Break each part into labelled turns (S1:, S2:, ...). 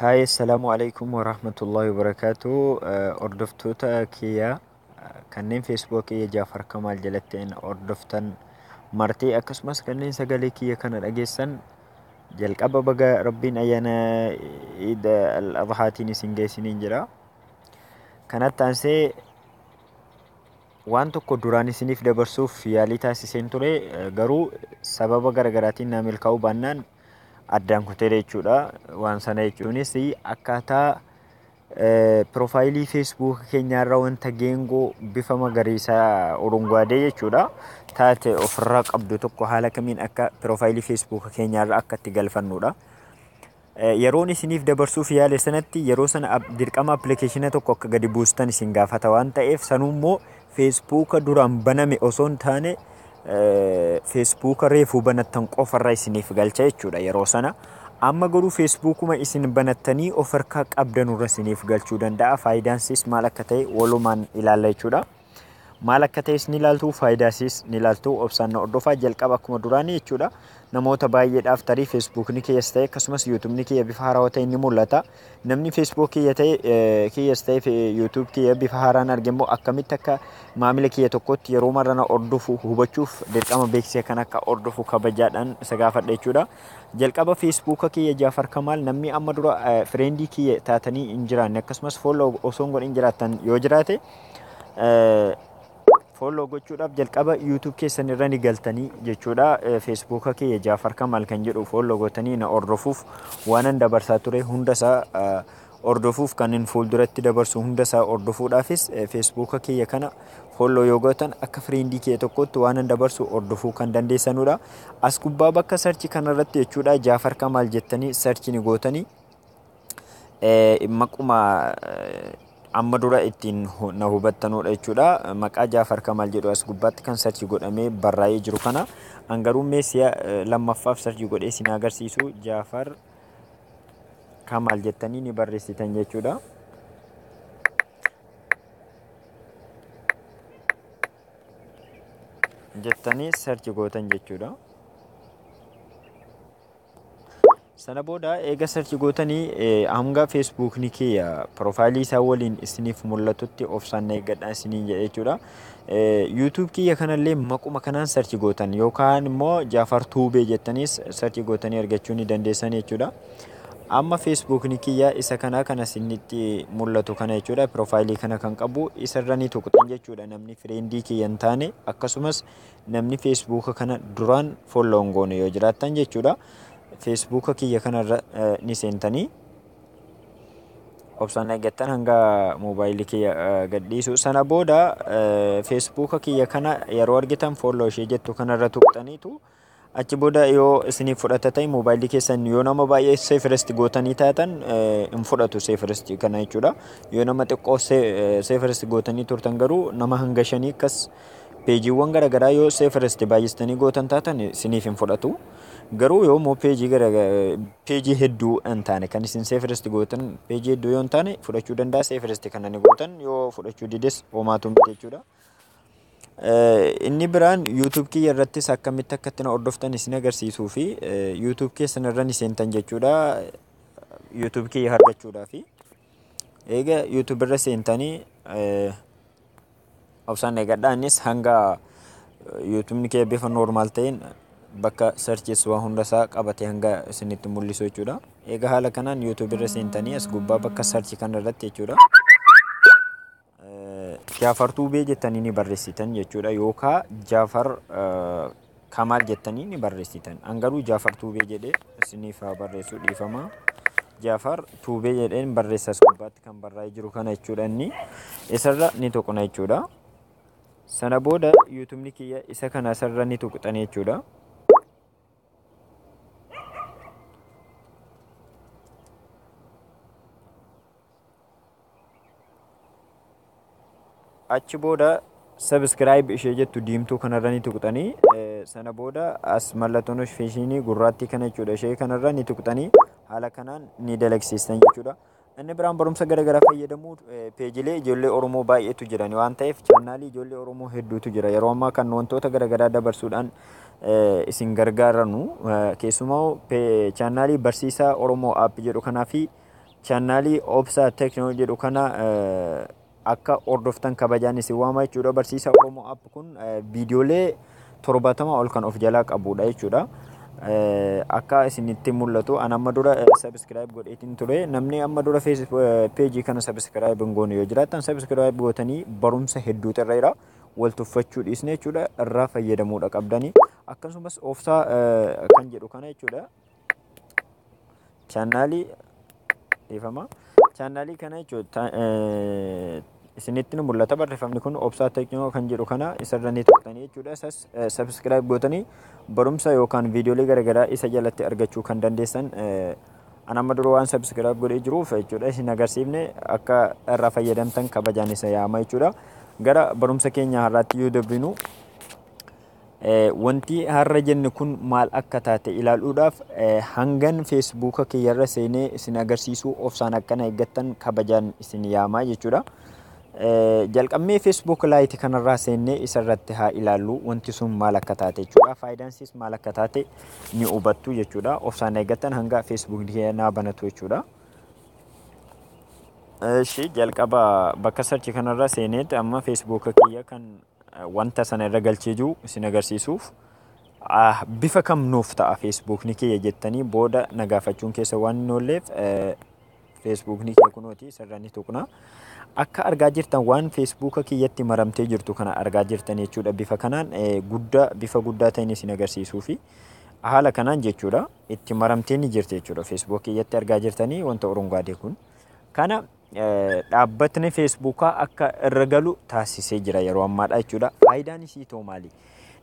S1: Hai, Assalamualaikum warahmatullahi wabarakatuh. Hordoftoota kiyya kanneen Facebook kiyya Jaafar Kamaal jalatteen hordoftan martii akkasumas kanneen sagalee kiyya kana dhageessan jalqaba baga rabbiin ayyaana Iida al-Adhaatiin isin geessiniin jira. Kanatti aansee waan tokko duraan isiniif dabarsuuf yaalii taasiseen ture garuu sababa garaagaraatiin naa milkaa'uu baannaan addaan kutee jechuudha. Waan sana jechuunis akkaataa piroofaayilii Facebook keenyaarra wanta geengoo bifa magariisaa urungaadee jechuudha. Taate ofirraa qabdu tokko haala kamiin akka piroofaayilii Facebook keenyaarra akka itti galfannudha. Yeroon isiniif dabarsuuf yaale sanatti yeroo sana dirqama appilikeeshina tokko akka gadi buustan isin gaafata waan ta'eef sanummoo Facebook duraan baname osoo hin taane Facebook reefuu banattan qofarraa isiniif galcha jechuudha yeroo sana. Amma garuu Facebookuma isin banattanii of harkaa qabdanurra isiniif galchuu danda'a. Faayidaansis maal akka ta'e walumaan ilaalla jechuudha. Maal akka ta'es ni ilaaltu, faayidaasis ni ilaaltu. Obsaan hordofaa jalqaba akkuma duraanii jechuudha. Namoota baay'eedhaaf tarii Facebookni kiyyas ta'e akkasumas YouTubeni kiyya bifa haarawaa ta'e ni mul'ata. Namni Facebook kiyya ta'e kiyyas ta'e YouTube kiyya bifa haaraan argemmoo akkamitti akka maamila kiyya tokkotti yeroo marra na hordofu hubachuuf dirqama beeksisa kan akka hordofu kabajaadhaan isa gaafadha jechuudha. Jalqaba Facebook kiyya Jaafar Kamaal namni amma dura friendii kiyya taatanii hin jiraanne akkasumas follow osoo hin godhin jiraattan yoo jiraate follow gochuudhaaf jalqaba YouTube keessan irra ni galtanii jechuudha. Facebook kiyya Jaafar Kamaal kan jedhu follow gootanii na hordofuuf waanan dabarsaa ture hundasaa hordofuuf kan hin fuulduratti dabarsu hundasaa hordofuudhaafis Facebook kiyya kana follow yoo gootan akka friendii kiyya tokkotti waanan dabarsu hordofuu kan dandeessanudha. As gubbaa bakka search kanarratti jechuudha Jaafar Kamaal jettanii search ni gootanii maquma amma dura ittiin na hubattanudha jechuudha. Maqaa Jaafar Kamaal jedhu as gubbaatti kan search godhamee barraa'ee jiru kana hangaruu meesiyaa lammaffaaf search godhee isin agarsiisu Jaafar Kamaal jettanii ni barreessitan jechuudha. Jettanii search gootan jechuudha. Sana booda eega search gootanii hanga Facebook ni kiyya profaayilii isaa waliin isiniif mul'atutti obsaan eeggadhaa isiniin jedhe jechuudha. YouTube kiyya kanallee maquma kanaan search gootan yookaan immoo Jaafar Tuubee jettaniis search gootanii argachuu ni dandeessan jechuudha. Amma Facebook ni kiyya isa kana kana isinitti mul'atu kana jechuudha. Profaayilii kana kan qabu isarra ni tuqxan jechuudha. Namni friendii kiyya hin taane akkasumas namni Facebook kana duraan follow hin goone yoo jiraattan jechuudha. Facebook kiyya kanarra ni seentanii obsaan eeggattan hanga moobaayilii kiyya gadhiisu. Sana booda Facebook kiyya kana yeroo argitan follow ishee jettu kanarra tuqxaniitu achi booda yoo isiniif fudhata ta'e moobaayilii keessan yoo nama baay'ee save first gootanii taatan hin fudhatu save first kana jechuudha. Yoo nama xiqqoo save first gootanii turtan garuu nama hanga 5 akkas peejiiwwan garaagaraa yoo save first baay'istanii gootan taatan isiniif hin fudhatu. Garuu yoo immoo peejii hedduu hin taane kan isin save first gootan peejii hedduu yoo hin taane fudhachuu danda'a. Save first kana ni gootan yoo fudhachuu dides homaatu miti jechuudha. Inni biraan YouTube kiyya irrattis akkamitti akka itti na hordoftan isin agarsiisuu fi YouTube keessan irra ni seentan jechuudha. YouTube kiyya argachuudhaafi eega YouTube irra seentanii obsaan eeggadhaa. Innis hanga YouTube kiyya bifa normaal ta'een bakka searches waa hundasaa qabatee hanga isinitti mul'isu jechuudha. Eega haala kanaan YouTube irra seentanii as gubbaa bakka search kana irratti jechuudha Jaafar Tuubee jettanii ni barreessitan jechuudha yookaan Jaafar Kamaal jettanii ni barreessitan. Hangaruu Jaafar Tuubee jedhee isiniif haa barreessu dhiifama. Jaafar Tuubee jedheen barreessa as gubbaatti kan barraa'ee jiru kana jechuudha. Inni isarra ni tuqna jechuudha. Sana booda YouTube kiyya isa kana isarra ni tuqxan jechuudha. Achi booda subscribe ishee jettu diimtuu kanarra ni tuqxanii sana booda as mallattoo notifiikeeshinii gurraattii kana jechuudha ishee kanarra ni tuqxanii haala kanaan ni dalagsiistan jechuudha. Inni biraan barumsa garaagaraa fayyadamuu peejilee ijoollee Oromoo baay'eetu jiran waan ta'eef chaanaalii ijoollee Oromoo hedduutu jira. Yeroo ammaa kan wantoota garaagaraa dabarsuudhaan isin gargaaranu keessumaa chaanaalii barsiisaa Oromoo app jedhu kanaa fi chaanaalii Obsaa Teknoo jedhu kana akka hordoftan kabajaan isin waama jechuudha. Barsiisaa Oromoo app kun viidiyoolee 70 ol kan of jalaa qabudha jechuudha. Akka isinitti mul'atu an amma dura subscribe godheetiin ture. Namni amma dura Facebook page kana subscribe hin goone yoo jiraatan subscribe gootanii barumsa hedduutu irra jira. Wal tuffachuu dhiisne jechuudha. Irraa fayyadamuudha qabdanii. Akkasumas Obsaa kan jedhu kana jechuudha. Chaanaalii ifama. Chaanaalii kana jechuudha. Isinitti nu mul'ata barreeffamni kun Obsaa Teknoo kan jedhu kana isarra ni tuqxanii jechuudha. Isas subscribe gootanii barumsa yookaan viidiyoolee garaagaraa isa jalatti argachuu kan dandeessan. An amma dura waan subscribe godhee jiruuf jechuudha isin agarsiifne akka irraa fayyadamtan kabajaan isa yaama jechuudha. Gara barumsa keenya har'aatti yoo dabbinu wanti har'a jenne kun maal akka taate ilaaluudhaaf hangan feesbuuka kiyyarra seenee isin agarsiisuu Obsaan akkana eeggattan kabajaan isin yaamaa jechuudha. Jalqabnee Facebook Lite kanarraa seennee isarratti haa ilaallu wanti sun maal akka taate jechuudha. Faayidaan isaas maal akka taate ni hubattu jechuudha. Obsaan eeggattan hanga Facebook keenyaa banatu jechuudha. Jalqaba bakka sarchi kanarra seeneetti amma Facebook kiyya kan wanta sana irra galchee jiru isin agarsiisuuf bifa kam nuuf ta'a Facebook ni kiyya jettanii booda nagaafachuun keessa waan hin oolleef Facebook ni kiyya kunooti sarara ni tuqna. Akka argaa jirtan waan Facebook kiyyatti maramtee jirtu kana argaa jirtan jechuudha. Bifa kanaan bifa guddaa ta'in isin agarsiisuu fi haala kanaan jechuudha itti maramtee ni jirti jechuudha. Facebook kiyyatti argaa jirtanii wanta urungaadee kun kana dhaabbatni Facebookaa akka irra galu taasisee jira yeroo ammaadha jechuudha. Faayidaan isii too maali?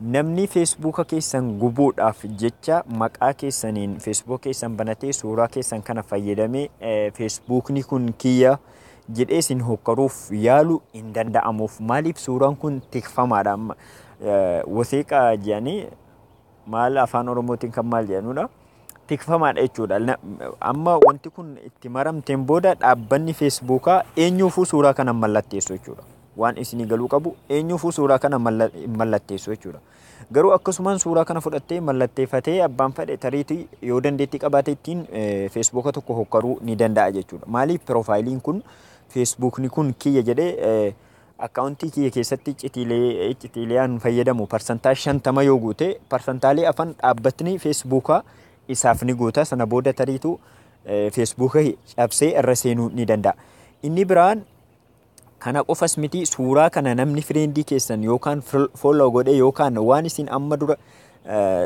S1: Namni Facebooka keessan gubuudhaaf jecha maqaa keessaniin Facebook keessan banatee suuraa keessan kana fayyadamee Facebookni kun kiyya jedhee isin hokkaruuf yaalu hin danda'amuuf. Maaliif suuraan kun tikfamaadha? Wasiiqaa jedhanii maal afaan Oromootiin kan maal jedhanudha? Tikfamaadha jechuudha. Amma wanti kun itti maramteen booda dhaabbanni Facebookaa eenyuufuu suuraa kana mallatteessu jechuudha. Waan isinii galuu qabu eenyuufuu suuraa kana mallatteessu jechuudha. Garuu akkasumaan suuraa kana fudhattee mallatteeffatee abbaan fedhe tariitii yoo dandeettii qabaate ittiin Facebooka tokko hokkaruu ni danda'a jechuudha. Maaliif piroofaayiliin kun Facebookni kun kiyya jedhee akkaawuntii kiyya keessatti citiileeyaan fayyadamu parsantaa 50 yoo guute parsantaalee afan dhaabbatni Facebookaa isaaf ni guuta. Sana booda tariitu Facebooka cabsee irra seenuu ni danda'a. Inni biraan kana qofas miti suuraa kana namni friendii keessan yookaan follow godhe yookaan waan isin amma dura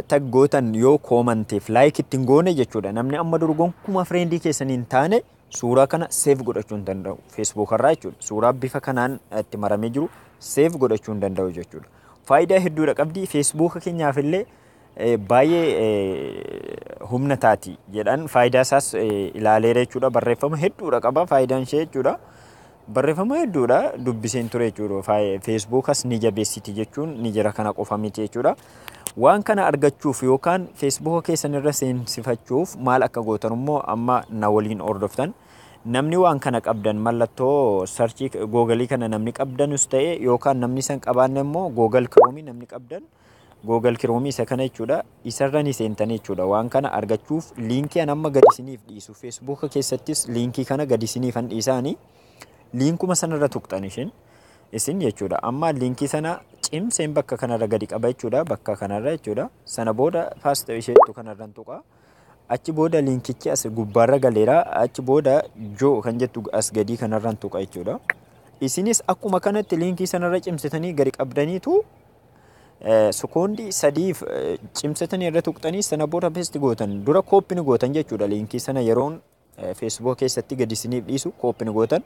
S1: tag gootan yoo koomanteef like ittiin goone jechuudha. Namni amma dura gonkumaa friendii keessan hin taane suuraa kana save godhachuu hin danda'u Facebook irraa jechuudha. Suuraa bifa kanaan itti maramee jiru save godhachuu hin danda'u jechuudha. Faayidaa hedduudha qabdi. Facebook keenyaaf illee baay'ee humna taati jedhan faayidaa isaas ilaaleera jechuudha. Barreeffama hedduudha qaba faayidaan ishee jechuudha. Barreeffama hedduudha dubbiseen ture jechuudha. Facebookas ni jabeessiti jechuun ni jira kana qofa miti jechuudha. Waan kana argachuuf yookaan Facebook keessan irra seensifachuuf maal akka gootan immoo amma na waliin hordoftan. Namni waan kana qabdan mallattoo sarchii Google kana namni qabdanus ta'e yookaan namni san qabaanne immoo Google Chrome namni qabdan Google Chrome isa kana jechuudha. Isarra ni seentan jechuudha. Waan kana argachuuf liinkii an amma gadi isiniif dhiisu Facebook keessattis liinkii kana gadi isiniif han dhiisaanii liinkuma sanarra tuqxan isin jechuudha. Amma liinkii sana cimseen bakka kanarra gadi qaba jechuudha. Bakka kanarra jechuudha. Sana booda faasta isheetu kanarran tuqa. Achi booda liinkichi as gubbaarra galeera. Achi booda joo kan jettu as gadii kanarran tuqa jechuudha. Isinis akkuma kanatti liinkii sanarra cimsitanii gadi qabdaniitu sekoondii 3 cimsitanii irra tuqxanii sana booda paste gootan. Dura kooppiin gootan jechuudha. Liinkii sana yeroon Facebook keessatti gadi isiniif dhiisu kooppiin gootan.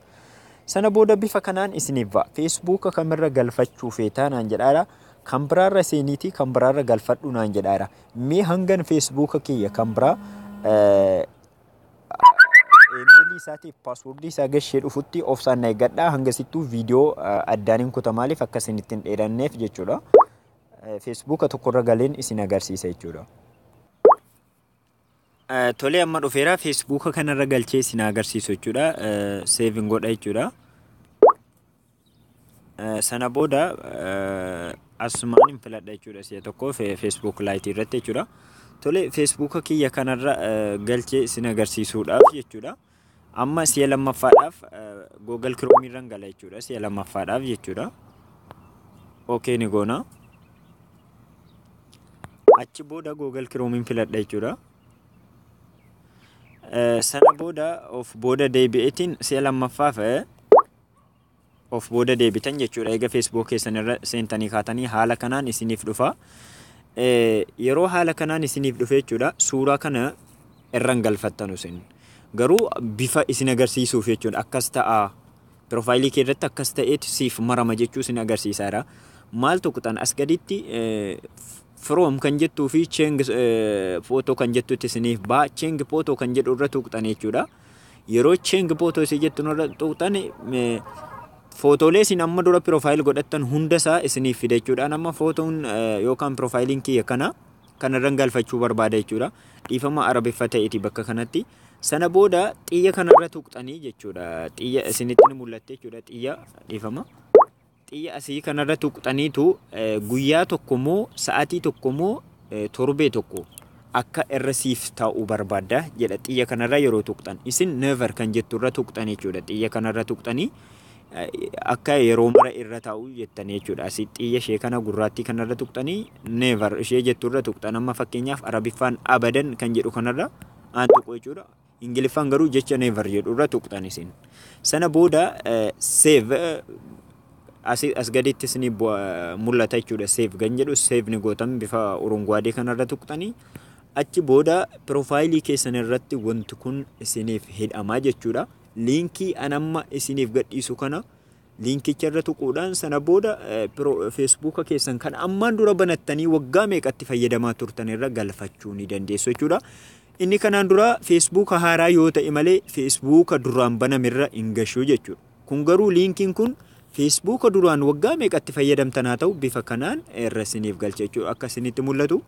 S1: Sana booda bifa kanaan isiniif ba'a. Facebook kamirra galfachuu feetaa naan jedhaadha. Kan biraarra seeniitii kan biraarra galfadhu naan jedhaadha. Mee hangan Facebook kiyya kan biraa emailii isaatiif paaswordii isaa gashee dhufutti Obsaan eeggadhaa. Hangasittuu viidiyoo addaaniin kuta maaliif akka isin ittiin dheeranneef jechuudha. Facebook tokkorra galeen isin agarsiisa jechuudha. Tolee amma dhufeera Facebook kanarra galchee isin agarsiisu jechuudha. Saving godha jechuudha. Sana booda asumaan hin filadha jechuudha. Si'a tokko Facebook Lite irratti jechuudha. Tolee Facebook kiyya kanarra galchee isin agarsiisuudhaaf jechuudha. Amma si'a lammaffaadhaaf Google Chrome irraan gala jechuudha. Si'a lammaffaadhaaf jechuudha. Okay ni goona. Achi booda Google Chrome filadha jechuudha. Sana booda of booda deebi'eetiin si'a lammaffaaf of booda deebitan jechuudha. Egaa Facebook keessan irra seentanii kaatanii haala kanaan isiniif dhufa. Yeroo haala kanaan isiniif dhufe jechuudha. Suuraa kana irraan galfattan isin. Garuu bifa isin agarsiisuuf jechuudha. Akkas ta'a. Profaayilii kee irratti akkas ta'eetu siif marama jechuu isin agarsiisaadha. Maal tuqxan as gaditti from kan jettuu fi change photo kan jettutti isiniif ba'a. Change photo kan jedhu irra tuqxan jechuudha. Yeroo change photo isin jettu irra tuqxan footoolee isin amma dura profaayil godhattan hundasaa isiniif fida jechuudha. Amma footoon yookaan profaayiliin kiyya kanarraan galfachuu barbaada jechuudha. Dhiifama arabiffataa'eeti bakka kanatti. Sana booda xiyya kanarra tuqxanii jechuudha. Xiyya isinitti ni mul'atte jechuudha. Xiyya dhiifama. Xiyya asii kanarra tuqxaniitu guyyaa tokkommoo sa'aatii tokkommoo torbee tokko akka irra siif taa'uu barbaada jedha. Xiyya kanarra yeroo tuqxan isin never kan jettu irra tuqxanii jechuudha. Xiyya kanarra tuqxanii akka yeroo mara irra taa'uu jettanii jechuudha. Asii xiyya ishee kana gurraattii kanarra tuqxanii never ishee jettu irra tuqxan. Amma fakkeenyaaf arabiffaan abadan kan jedhu kanarra aan tuqu jechuudha. Ingiliffaan garuu jecha never jedhu irra tuqxan isin. Sana booda save as gaditti isin mul'ata jechuudha. Save kan jedhu save ni gootan bifa urunguwaadee kanarra tuqxanii achi booda profaayilii keessan irratti wanti kun isiniif hidhamaa jechuudha. Liinkii anamma isiniif gadhiisu kana liinkicha irra tuquudhaan sana booda Facebook keessan kan ammaan dura banattanii waggaa meeqatti fayyadamaa turtan irra galfachuu ni dandeessu jechuudha. Inni kanaan dura Facebook haaraa yoo ta'e malee Facebook duraan banamirra hin gashuu jechuudha. Kun garuu liinkiin kun Facebook duraan waggaa meeqatti fayyadamtan haa ta'u bifa kanaan irra isiniif galcha jechuudha. Akka isinitti mul'atu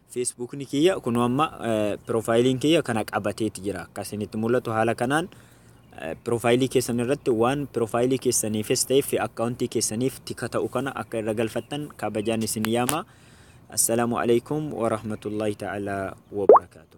S1: Facebook ni kiyya kun amma profaayiliin kiyya kana qabateeti jira. Akka isinitti mul'atu haala kanaan profaayilii keessan irratti waan profaayilii keessaniifis ta'e fi akkaawuntii keessaniif tika ta'u kana akka irra galfattan kabajaan isin yaama. Assalamu alaikum wa rahmatullahi ta'ala wa barakatuh.